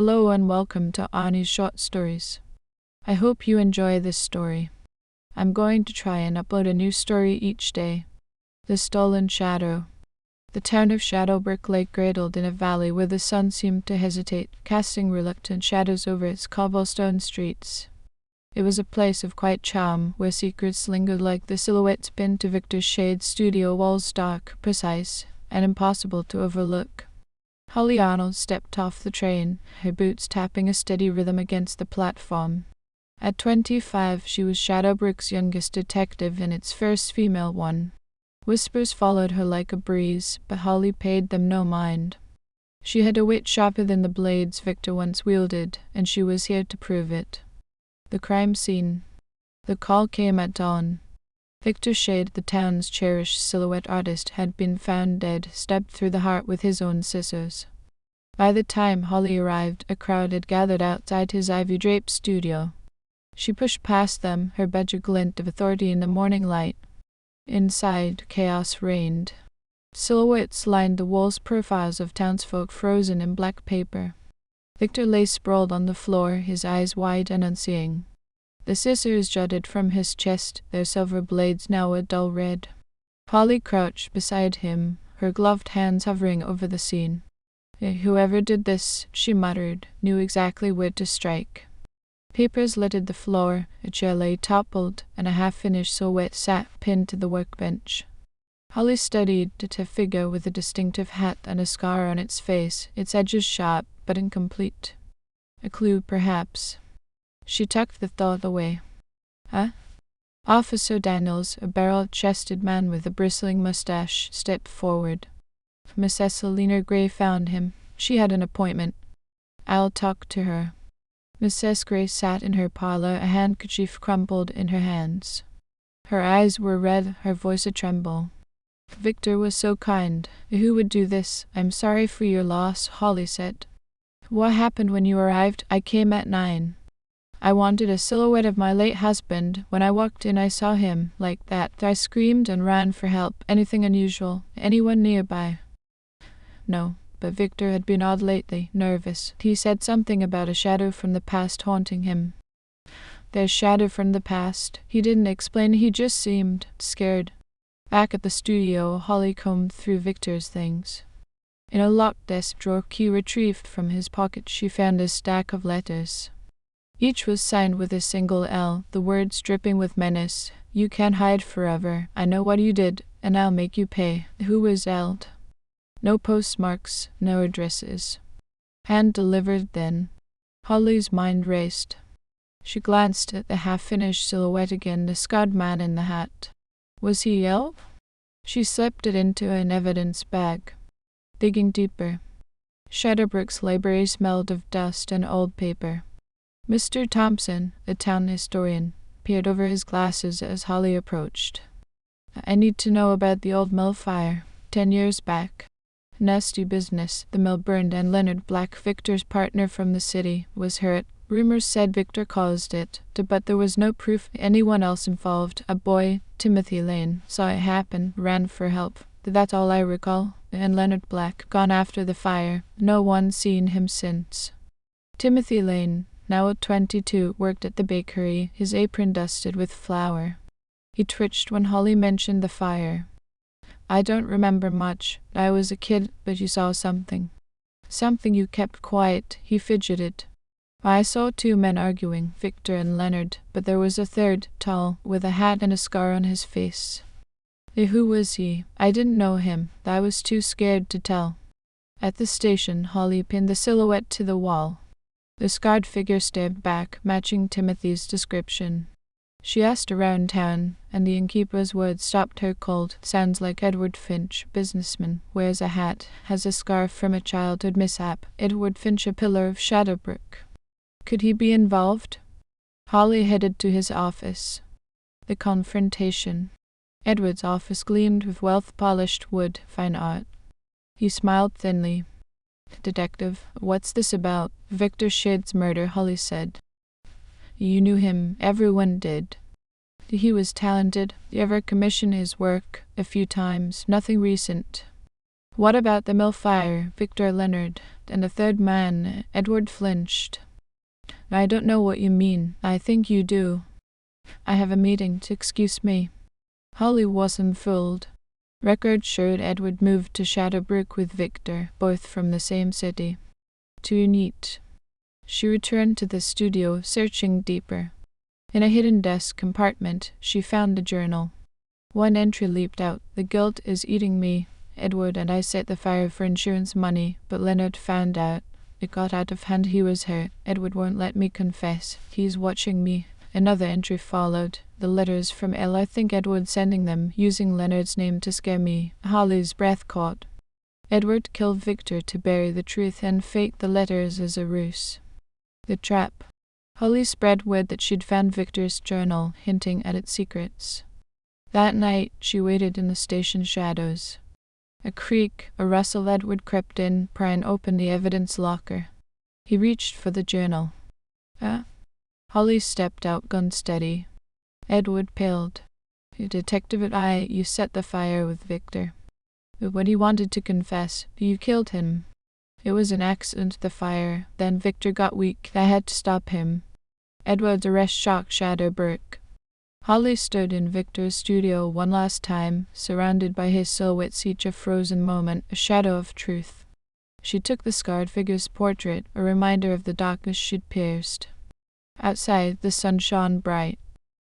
Hello and welcome to Ani's Short Stories. I hope you enjoy this story. I'm going to try and upload a new story each day. The Stolen Shadow. The town of Shadowbrook lay cradled in a valley where the sun seemed to hesitate, casting reluctant shadows over its cobblestone streets. It was a place of quiet charm, where secrets lingered like the silhouettes pinned to Victor's shade studio walls, dark, precise, and impossible to overlook. Holly Arnold stepped off the train, her boots tapping a steady rhythm against the platform. At 25, she was Shadowbrook's youngest detective and its first female one. Whispers followed her like a breeze, but Holly paid them no mind. She had a wit sharper than the blades Victor once wielded, and she was here to prove it. The crime scene. The call came at dawn. Victor Shade, the town's cherished silhouette artist, had been found dead, stabbed through the heart with his own scissors. By the time Holly arrived, a crowd had gathered outside his ivy-draped studio. She pushed past them, her badge a glint of authority in the morning light. Inside, chaos reigned. Silhouettes lined the walls, profiles of townsfolk frozen in black paper. Victor lay sprawled on the floor, his eyes wide and unseeing. The scissors jutted from his chest, their silver blades now a dull red. Holly crouched beside him, her gloved hands hovering over the scene. Whoever did this, she muttered, knew exactly where to strike. Papers littered the floor, a chair lay toppled, and a half-finished silhouette sat pinned to the workbench. Holly studied a figure with a distinctive hat and a scar on its face, its edges sharp but incomplete. A clue, perhaps. She tucked the thought away. Huh? Officer Daniels, a barrel-chested man with a bristling mustache, stepped forward. Mrs. Selina Gray found him. She had an appointment. I'll talk to her. Mrs. Gray sat in her parlor, a handkerchief crumpled in her hands. Her eyes were red, her voice a tremble. Victor was so kind. Who would do this? I'm sorry for your loss, Holly said. What happened when you arrived? I came at 9. I wanted a silhouette of my late husband. When I walked in, I saw him, like that. I screamed and ran for help. Anything unusual? Anyone nearby? No, but Victor had been odd lately, nervous. He said something about a shadow from the past haunting him. There's shadow from the past. He didn't explain, he just seemed scared. Back at the studio, Holly combed through Victor's things. In a locked desk drawer key retrieved from his pocket, she found a stack of letters. Each was signed with a single L, the words dripping with menace. You can't hide forever. I know what you did, and I'll make you pay. Who was Eld? No postmarks, no addresses. Hand-delivered then. Holly's mind raced. She glanced at the half-finished silhouette again, the scarred man in the hat. Was he Eld? She slipped it into an evidence bag. Digging deeper. Shadowbrook's library smelled of dust and old paper. Mr. Thompson, the town historian, peered over his glasses as Holly approached. I need to know about the old mill fire, 10 years back. Nasty business. The mill burned and Leonard Black, Victor's partner from the city, was hurt. Rumors said Victor caused it, but there was no proof anyone else involved. A boy, Timothy Lane, saw it happen, ran for help. That's all I recall. And Leonard Black, gone after the fire. No one seen him since. Timothy Lane, now 22, worked at the bakery, his apron dusted with flour. He twitched when Holly mentioned the fire. I don't remember much. I was a kid, but you saw something. Something you kept quiet, he fidgeted. I saw 2 men arguing, Victor and Leonard, but there was a third, tall, with a hat and a scar on his face. Who was he? I didn't know him. I was too scared to tell. At the station, Holly pinned the silhouette to the wall. The scarred figure stared back, matching Timothy's description. She asked around town, and the innkeeper's words stopped her cold. Sounds like Edward Finch, businessman, wears a hat, has a scarf from a childhood mishap. Edward Finch, a pillar of Shadowbrook. Could he be involved? Holly headed to his office. The confrontation. Edward's office gleamed with wealth-polished wood, fine art. He smiled thinly. Detective, what's this about? Victor Shade's murder, Holly said. You knew him. Everyone did. He was talented. You ever commissioned his work? A few times. Nothing recent. What about the mill fire, Victor Leonard, and the third man, Edward flinched. I don't know what you mean. I think you do. I have a meeting, excuse me. Holly wasn't fooled. Records showed Edward moved to Shadowbrook with Victor, both from the same city. Too neat. She returned to the studio, searching deeper. In a hidden desk compartment, she found a journal. One entry leaped out. The guilt is eating me. Edward and I set the fire for insurance money, but Leonard found out. It got out of hand. He was hurt. Edward won't let me confess. He's watching me. Another entry followed. The letters from Elle. I think Edward's sending them, using Leonard's name to scare me. Holly's breath caught. Edward killed Victor to bury the truth and faked the letters as a ruse. The trap. Holly spread word that she'd found Victor's journal, hinting at its secrets. That night, she waited in the station shadows. A creak, a rustle. Edward crept in, prying open the evidence locker. He reached for the journal. Holly stepped out, gun steady. Edward paled. Detective at eye, you set the fire with Victor. But when he wanted to confess, you killed him. It was an accident, the fire. Then Victor got weak. I had to stop him. Edward's arrest shocked Shadowbrook. Holly stood in Victor's studio one last time, surrounded by his silhouettes, each a frozen moment, a shadow of truth. She took the scarred figure's portrait, a reminder of the darkness she'd pierced. Outside, the sun shone bright.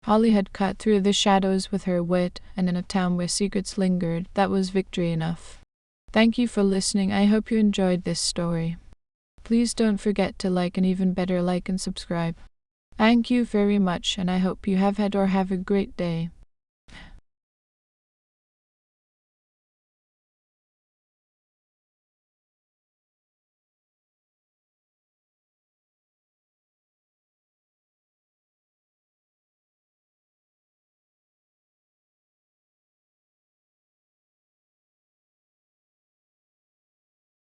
Holly had cut through the shadows with her wit, and in a town where secrets lingered, that was victory enough. Thank you for listening. I hope you enjoyed this story. Please don't forget to like, and even better, like and subscribe. Thank you very much, and I hope you have had or have a great day.